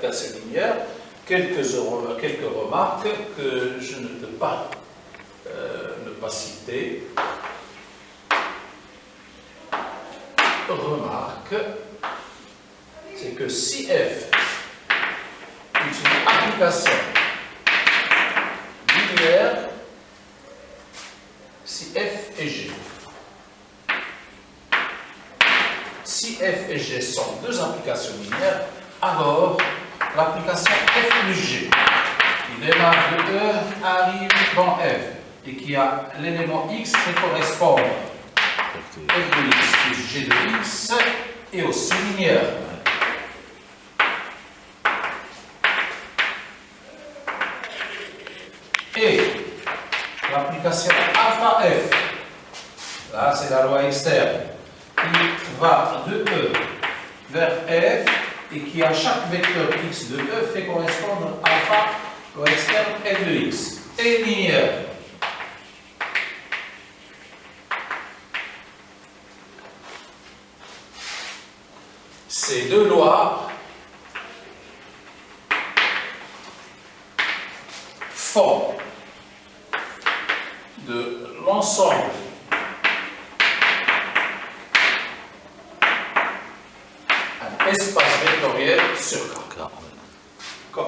application linéaire, quelques remarques que je ne peux pas ne pas citer. Remarque, c'est que si f est une application linéaire, si f et g, si f et g sont deux applications linéaires, alors l'application f plus g, qui démarre de E, arrive dans f, et qui a l'élément x qui correspond f de x plus g de x, est aussi linéaire. Et l'application alpha f, là c'est la loi externe, qui va de E vers f et qui à chaque vecteur x de E fait correspondre alpha, loi externe f de x, est linéaire. Ces deux lois font de l'ensemble un espace vectoriel sur K.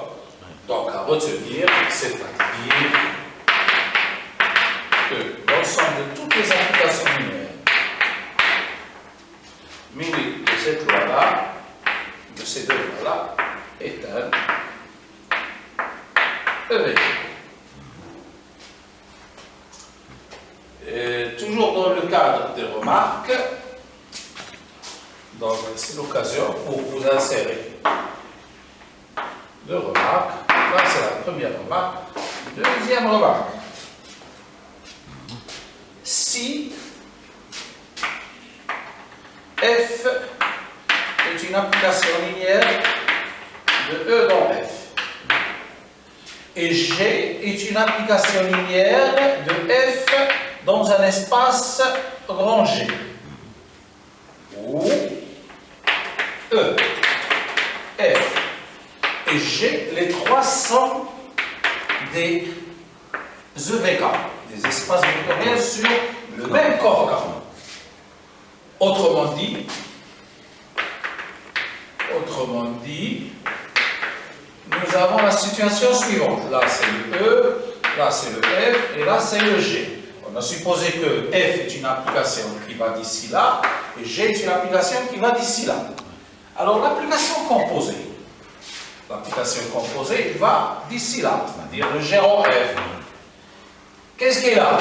Donc, à retenir, c'est-à-dire que l'ensemble de toutes les applications linéaires munis de cette loi-là, de ces deux lois-là, est un EVG. Toujours dans le cadre des remarques, donc c'est l'occasion pour vous insérer deux remarques. Là, c'est la première remarque. Deuxième remarque. Si f est une application linéaire de E dans f, et G est une application linéaire de f dans un espace grand G, où E, F et G, les trois sont des EVK, des espaces vectoriels sur le même corps carré. Autrement dit, nous avons la situation suivante. Là, c'est le E, là, c'est le F, et là, c'est le G. On a supposé que F est une application qui va d'ici là, et G est une application qui va d'ici là. Alors, l'application composée va d'ici là, c'est-à-dire le G en F. Qu'est-ce qu'il a?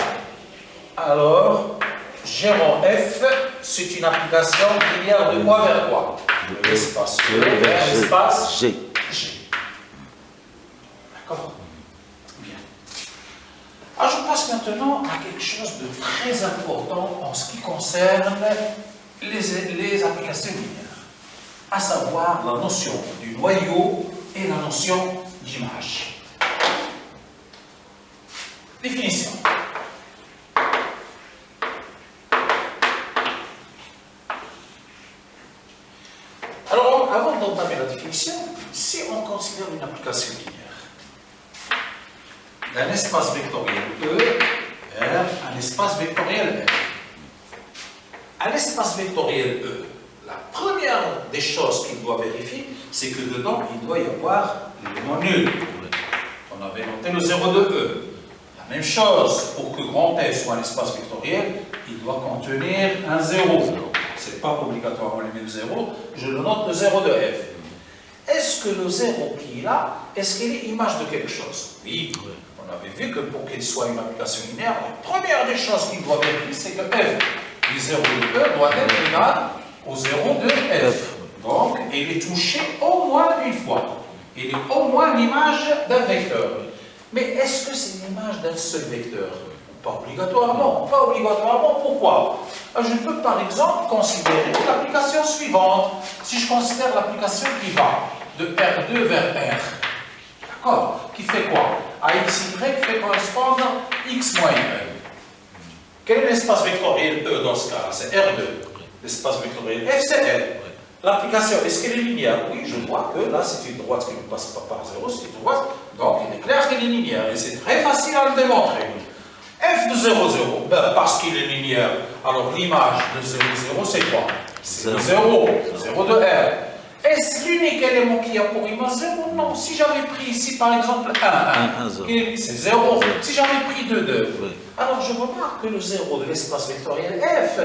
Alors, G en F, c'est une application linéaire de quoi vers quoi? De l'espace E vers l'espace G. D'accord? Bien. Alors, je passe maintenant à quelque chose de très important en ce qui concerne les applications linéaires, à savoir la notion du noyau et la notion d'image. Définition. Alors, avant d'entamer la définition, si on considère une application linéaire d'un espace vectoriel E vers un espace vectoriel F, à l'espace vectoriel E, la première des choses qu'il doit vérifier, c'est que dedans, il doit y avoir l'élément nul. On avait noté le 0 de E. La même chose, pour que grand F soit un espace vectoriel, il doit contenir un 0. Ce n'est pas obligatoirement le même 0, je le note le 0 de F. Est-ce que le 0 qui est là, est-ce qu'il est image de quelque chose? Oui. On avait vu que pour qu'il soit une application linéaire, la première des choses qu'il doit vérifier, c'est que F du 0 de E doit être égal au 0 de F. Donc, il est touché au moins une fois. Il est au moins l'image d'un vecteur. Mais est-ce que c'est l'image d'un seul vecteur? Pas obligatoirement. Pas obligatoirement. Pourquoi? Je peux par exemple considérer l'application suivante. Si je considère l'application qui va de R2 vers R, d'accord? Qui fait quoi? AXY fait correspondre X moins Y. Quel est l'espace vectoriel E dans ce cas-là? C'est R2. L'espace vectoriel F, c'est L. L'application, est-ce qu'elle est linéaire? Oui, je vois que là, c'est une droite qui ne passe pas par 0, c'est une droite. Donc, il est clair qu'elle est linéaire. Et c'est très facile à le démontrer. F de 0, 0, ben, parce qu'il est linéaire. Alors, l'image de 0, 0, c'est quoi? C'est 0, 0 de R. Est-ce l'unique élément qui a pour image 0? Non. Si j'avais pris ici, par exemple, 1, 1, c'est 0. Si j'avais pris 2, 2, alors je remarque que le 0 de l'espace vectoriel F,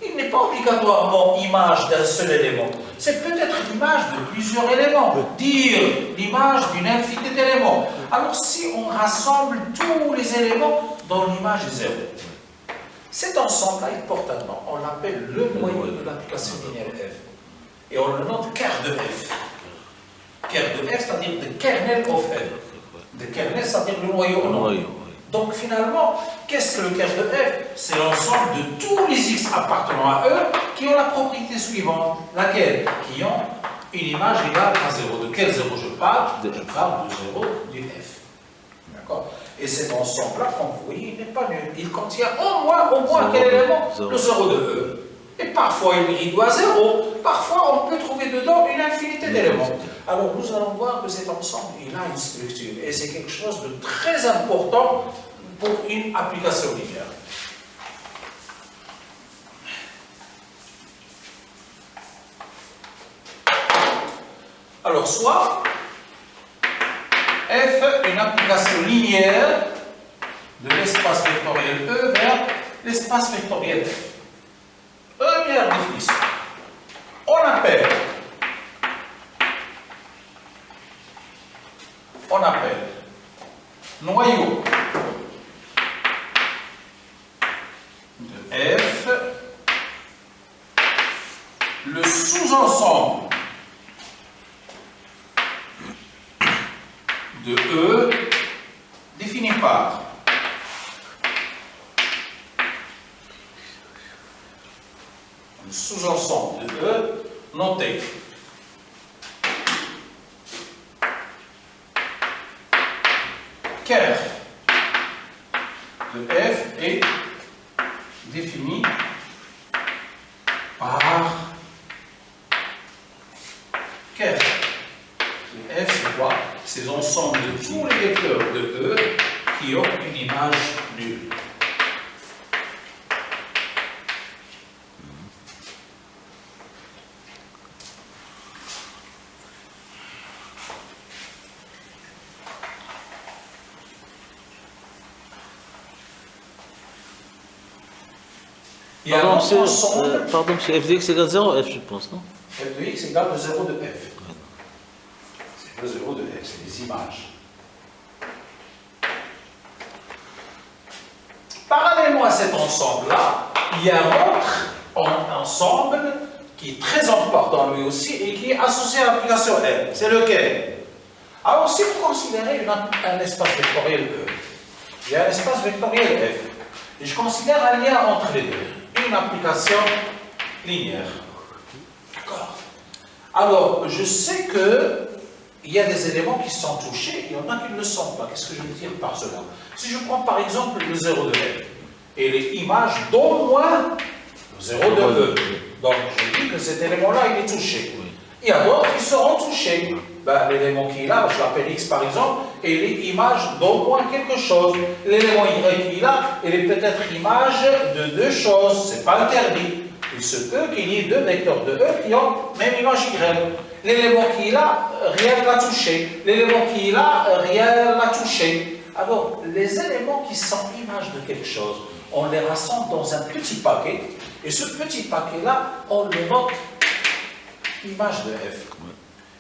il n'est pas obligatoirement image d'un seul élément. C'est peut-être l'image de plusieurs éléments. Dire l'image d'une infinité d'éléments. Alors, si on rassemble tous les éléments dans l'image 0, cet ensemble-là, il porte un nom. On l'appelle le noyau de l'application linéaire F. Et on le nomme ker de F. Ker de F, c'est-à-dire the kernel of F. The kernel, c'est-à-dire le noyau. Donc finalement, qu'est-ce que le ker de F? C'est l'ensemble de tous les x appartenant à E qui ont la propriété suivante. Laquelle? Qui ont une image égale à 0. De quel 0 je parle? Je parle de 0 du F. D'accord? Et cet ensemble-là, comme vous voyez, il n'est pas nul. Il contient au moins quel élément? Le 0 de E. Et parfois, il doit 0. Parfois, on peut trouver dedans une infinité d'éléments. Alors, nous allons voir que cet ensemble, il a une structure. Et c'est quelque chose de très important pour une application linéaire. Alors, soit F, une application linéaire de l'espace vectoriel E vers l'espace vectoriel F. Première définition. On appelle noyau de F le sous-ensemble de E défini par le sous-ensemble de E noté ker de F est défini par ker de F, c'est quoi? C'est l'ensemble de tous les vecteurs de E qui ont une image nulle. Pardon, monsieur, f de x égale 0, f, je pense, non? F de x égale 0 de f. C'est le 0 de f, c'est des images. Parallèlement à cet ensemble-là, il y a un autre ensemble qui est très important lui aussi et qui est associé à l'application F. C'est lequel? Alors, si vous considérez un espace vectoriel E, il y a un espace vectoriel F, et je considère un lien entre les deux. Une application linéaire. D'accord. Alors, je sais qu'il y a des éléments qui sont touchés, il y en a qui ne le sont pas. Qu'est-ce que je veux dire par cela? Si je prends par exemple le 0 de F, et les images d'au moins le 0 de E, donc je dis que cet élément-là, il est touché. Il y a d'autres qui seront touchés. Ben, l'élément qui est là, je l'appelle X par exemple, et il est image d'au moins quelque chose. L'élément Y qui est là, il est peut-être image de deux choses, c'est pas interdit. Il se peut qu'il y ait deux vecteurs de E qui ont même image Y. L'élément qui est là, rien ne l'a touché. L'élément qui est là, rien ne l'a touché. Alors, les éléments qui sont image de quelque chose, on les rassemble dans un petit paquet, et ce petit paquet-là, on le note image de F.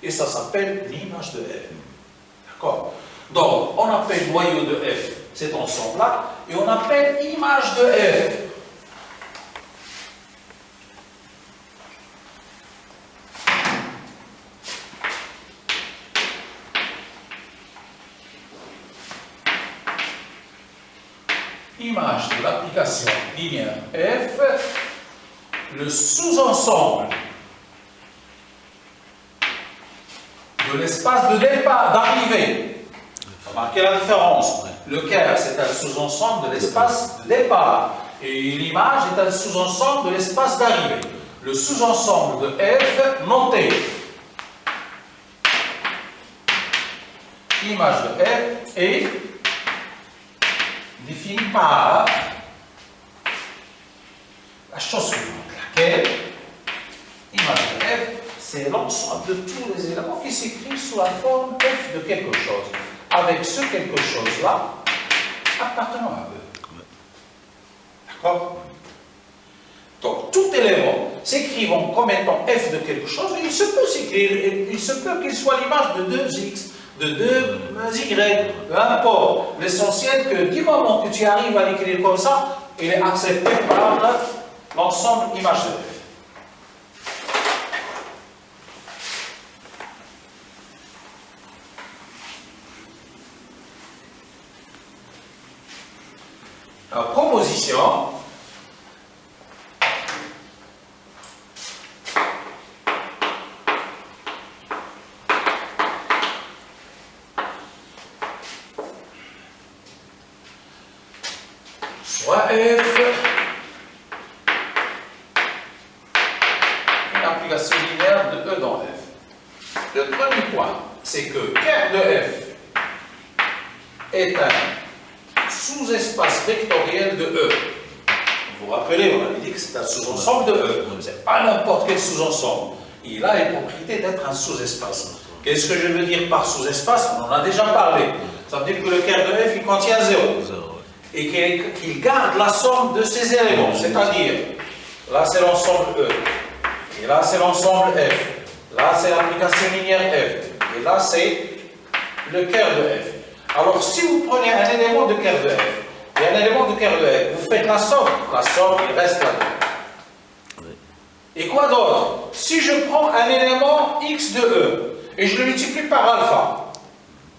Et ça s'appelle l'image de F. D'accord? Donc, on appelle noyau de F cet ensemble-là, et on appelle image de F. Image de l'application linéaire F, le sous-ensemble de l'espace de départ, d'arrivée. Remarquez la différence. Le ker, c'est un sous-ensemble de l'espace de départ. Et l'image est un sous-ensemble de l'espace d'arrivée. le sous-ensemble de F noté image de F est défini par la chose suivante, laquelle image de F, c'est l'ensemble de tous les éléments qui s'écrivent sous la forme F de quelque chose, avec ce quelque chose-là appartenant à eux. D'accord? Donc, tout élément s'écrivant comme étant F de quelque chose, il se peut s'écrire, il se peut qu'il soit l'image de 2x, de 2y, peu importe. L'essentiel que du moment que tu arrives à l'écrire comme ça, il est accepté par l'ensemble image de F. La proposition soit F une application linéaire de E dans F. Le premier point, c'est que ker de F est un sous-espace vectoriel de E. Vous vous rappelez, on avait dit que c'est un sous-ensemble de E. Ce n'est pas n'importe quel sous-ensemble. Il a les propriétés d'être un sous-espace. Qu'est-ce que je veux dire par sous-espace? On en a déjà parlé. Ça veut dire que le ker de F, il contient 0. Et qu'il garde la somme de ces éléments. C'est-à-dire, là c'est l'ensemble E. Et là c'est l'ensemble F. Là c'est l'application linéaire F. Et là c'est le ker de F. Alors, si vous prenez un élément de ker de F et un élément de ker de F, vous faites la somme, il reste là-dedans. Et quoi d'autre? Si je prends un élément x de E et je le multiplie par alpha,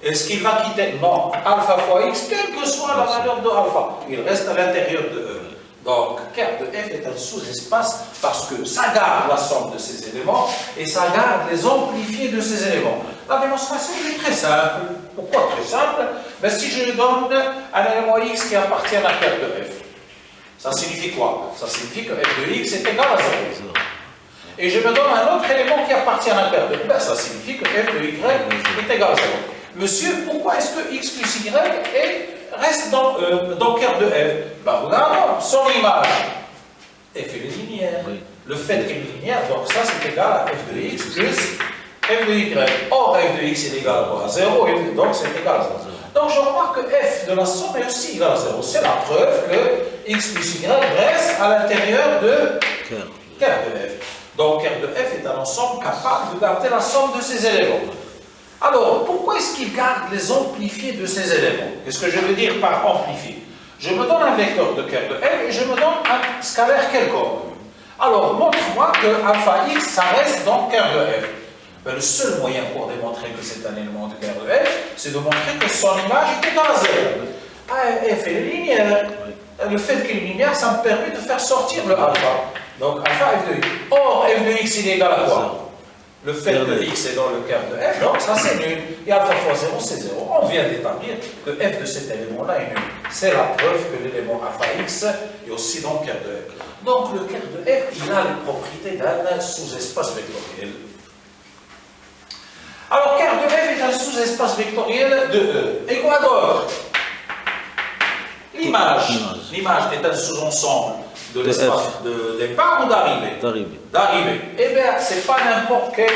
est-ce qu'il va quitter? Non, alpha fois x, quelle que soit la valeur de alpha, il reste à l'intérieur de E. Donc, ker de F est un sous-espace parce que ça garde la somme de ces éléments et ça garde les amplifiés de ces éléments. La démonstration est très simple. Pourquoi très simple? Ben, si je donne un élément x qui appartient à ker de F, ça signifie quoi? Ça signifie que f de x est égal à 0. Et je me donne un autre élément qui appartient à ker de F, ben, ça signifie que f de y est égal à 0. Monsieur, pourquoi est-ce que x plus y reste dans ker de F? Ben, regardons son image. F est linéaire. Oui. Le fait qu'elle est linéaire, donc ça c'est égal à f de x plus f de y. Or, f de x est égal à 0, et donc c'est égal à 0. Donc je remarque que f de la somme est aussi égal à 0. C'est la preuve que x plus y reste à l'intérieur de ker de F. Donc ker de F est un ensemble capable de garder la somme de ces éléments. Alors, pourquoi est-ce qu'il garde les amplifiés de ces éléments? Qu'est-ce que je veux dire par amplifié? Je me donne un vecteur de ker de F et je me donne un scalaire quelconque. Alors, montre-moi que alpha x, ça reste dans ker de F. Ben, le seul moyen pour démontrer que c'est un élément de ker de F, c'est de montrer que son image est égale à 0. F est linéaire. Le fait qu'il est linéaire, ça me permet de faire sortir le alpha. Donc, alpha f de x. Or, f de x, il est égal à quoi? Le fait que x est dans le ker de F, donc ça c'est nul. Et alpha fois 0, c'est 0. On vient d'établir que f de cet élément-là est nul. C'est la preuve que l'élément alpha x est aussi dans le ker de F. Donc, le ker de F, il a les propriétés d'un sous-espace vectoriel. Alors, ker de F est un sous-espace vectoriel de E. Et quoi d'autre? L'image. L'image est un sous-ensemble de l'espace de départ ou d'arrivée? D'arrivée. Eh bien, ce n'est pas n'importe quel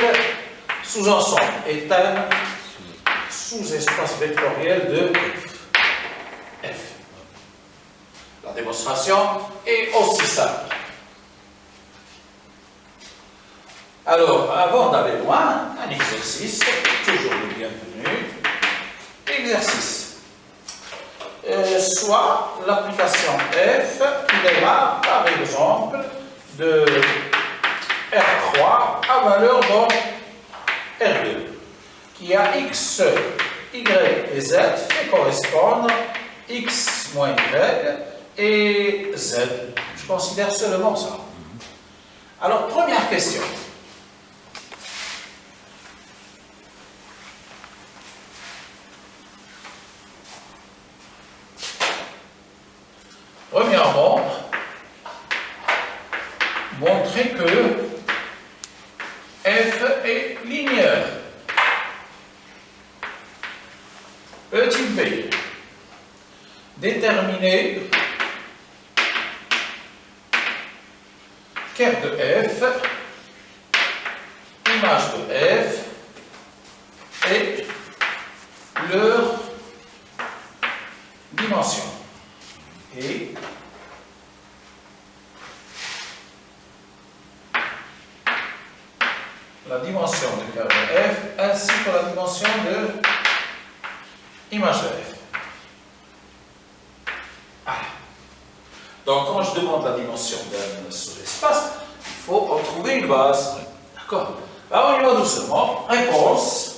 sous-ensemble. Est un sous-espace vectoriel de F. La démonstration est aussi simple. Alors, avant d'aller loin, un exercice, toujours le bienvenu. Exercice. Soit l'application F qui démarre, par exemple, de R3 à valeur donc R2, qui a X, Y et Z fait correspondre X moins Y et Z. Je considère seulement ça. Alors, première question. Premièrement, montrer que ker de f, image de f, et leur dimension. Et la dimension de ker de f ainsi que la dimension de image de f. Voilà. Donc quand je demande la dimension d'un seul espace, il faut en trouver une base. D'accord? Alors on y va doucement. Réponse.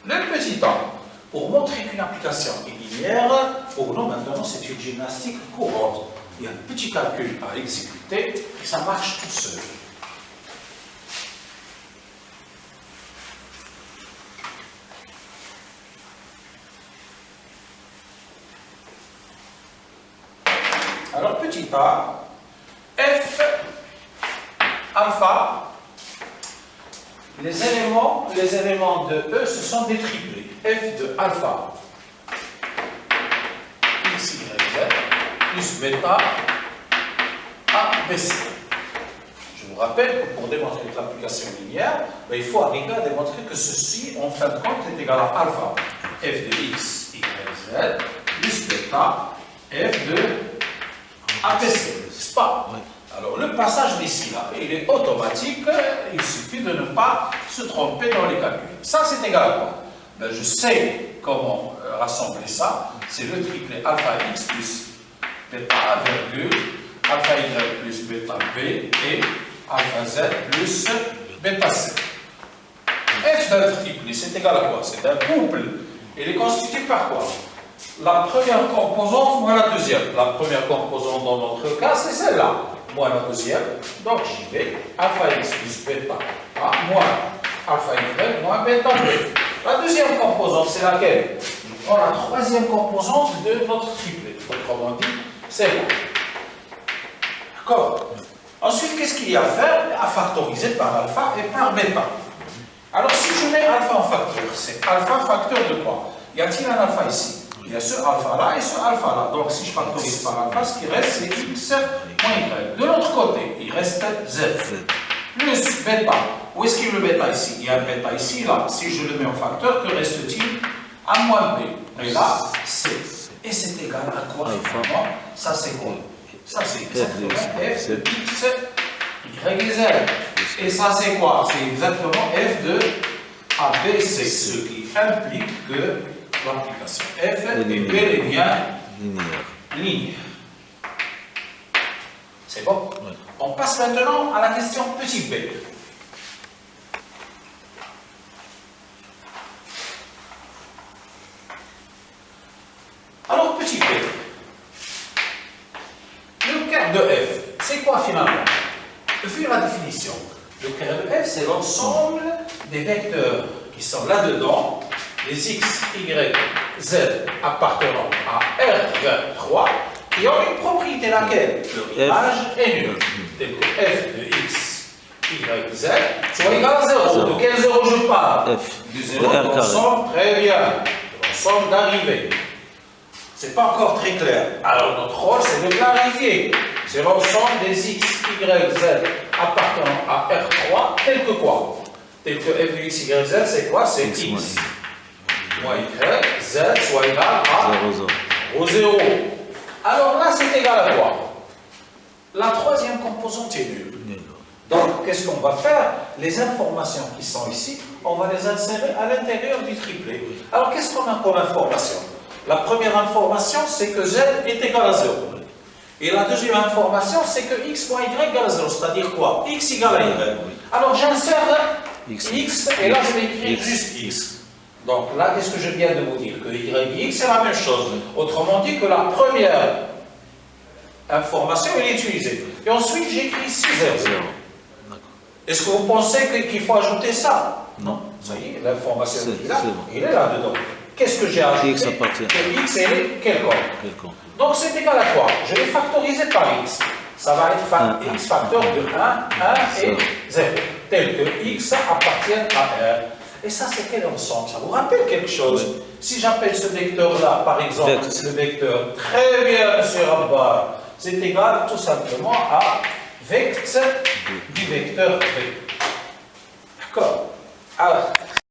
Le petit temps. Pour montrer qu'une application est linéaire, pour nous maintenant c'est une gymnastique courante. Il y a un petit calcul à exécuter et ça marche tout seul. Alors petit a, f alpha, les éléments de E ce sont des triplés. F de alpha, x, y, z, plus bêta, a, b, c. Je vous rappelle que pour démontrer que l'application est linéaire, il faut arriver à démontrer que ceci, en fin de compte, est égal à alpha. F de x, y, z, plus bêta, f de ABC, n'est-ce pas? Oui. Alors le passage d'ici là, il est automatique, il suffit de ne pas se tromper dans les calculs. Ça c'est égal à quoi? Ben, je sais comment rassembler ça, c'est le triplet alpha x plus bêta a virgule, alpha y plus bêta b et alpha z plus bêta c. F d'un triplet c'est égal à quoi? C'est un couple. Il est constitué par quoi? La première composante moins la deuxième. La première composante dans notre cas, c'est celle-là, moins la deuxième. Donc j'y vais, alpha x plus bêta a moins alpha y moins bêta b. La deuxième composante, c'est laquelle? Je prends la troisième composante de notre triplet. Autrement dit, c'est là. D'accord? Ensuite, qu'est-ce qu'il y a à faire? À factoriser par alpha et par bêta. Alors si je mets alpha en facteur, c'est alpha facteur de quoi? Y a-t-il un alpha ici? Il y a ce alpha-là et ce alpha-là. Donc, si je factorise par alpha, ce qui reste, c'est x moins y. De l'autre côté, il reste z. Plus bêta. Où est-ce qu'il y a le bêta ici? Il y a un bêta ici, là. Si je le mets en facteur, que reste-t-il? A moins b. Et là, c. Et c'est égal à quoi, finalement? Ça, c'est quoi? Ça, c'est exactement f de x, y et z. Et ça, c'est quoi? C'est exactement f de ABC. Ce qui implique que l'application f est bel et bien linéaire. C'est bon? Oui. On passe maintenant à la question petit b. Alors petit b, le ker de f, c'est quoi finalement? Vu la définition, le ker de f c'est l'ensemble des vecteurs qui sont là-dedans, les x, y, z appartenant à R3 qui ont une propriété laquelle leur image est nulle. Tel que f de x, y, z soit égal à 0. De quel 0 je parle? Du 0 de l'ensemble, très bien. De l'ensemble d'arrivée. C'est pas encore très clair. Alors notre rôle c'est de clarifier. C'est l'ensemble des x, y, z appartenant à R3 tel que quoi? Tel que f de x, y, z c'est quoi? C'est x. Moins y, z soit égal à 0. Alors là, c'est égal à quoi? La troisième composante est nulle. Donc, qu'est-ce qu'on va faire? Les informations qui sont ici, on va les insérer à l'intérieur du triplet. Alors, qu'est-ce qu'on a comme information? La première information, c'est que z est égal à 0. Et la deuxième information, c'est que x moins y égale à 0. C'est-à-dire quoi? X égale à y. Alors, j'insère x et là, je vais écrire juste x. Donc là, qu'est-ce que je viens de vous dire? Que y et x, c'est la même chose. Autrement dit que la première information, elle est utilisée. Et ensuite, j'écris ici 0. Est-ce que vous pensez qu'il faut ajouter ça? Non. Ça y est, l'information est là, il est là-dedans. Qu'est-ce que j'ai ajouté? X appartient. Que x est quelconque. Donc c'est égal à quoi? Je vais factoriser par x. Ça va être x facteur de 1 et 0. Tel que x appartient à R. Et ça, c'est quel ensemble? Ça vous rappelle quelque chose? Oui. Si j'appelle ce vecteur-là, par exemple, Vect. le vecteur, très bien, monsieur Rabbar, c'est égal tout simplement à vect du vecteur V. D'accord? Alors,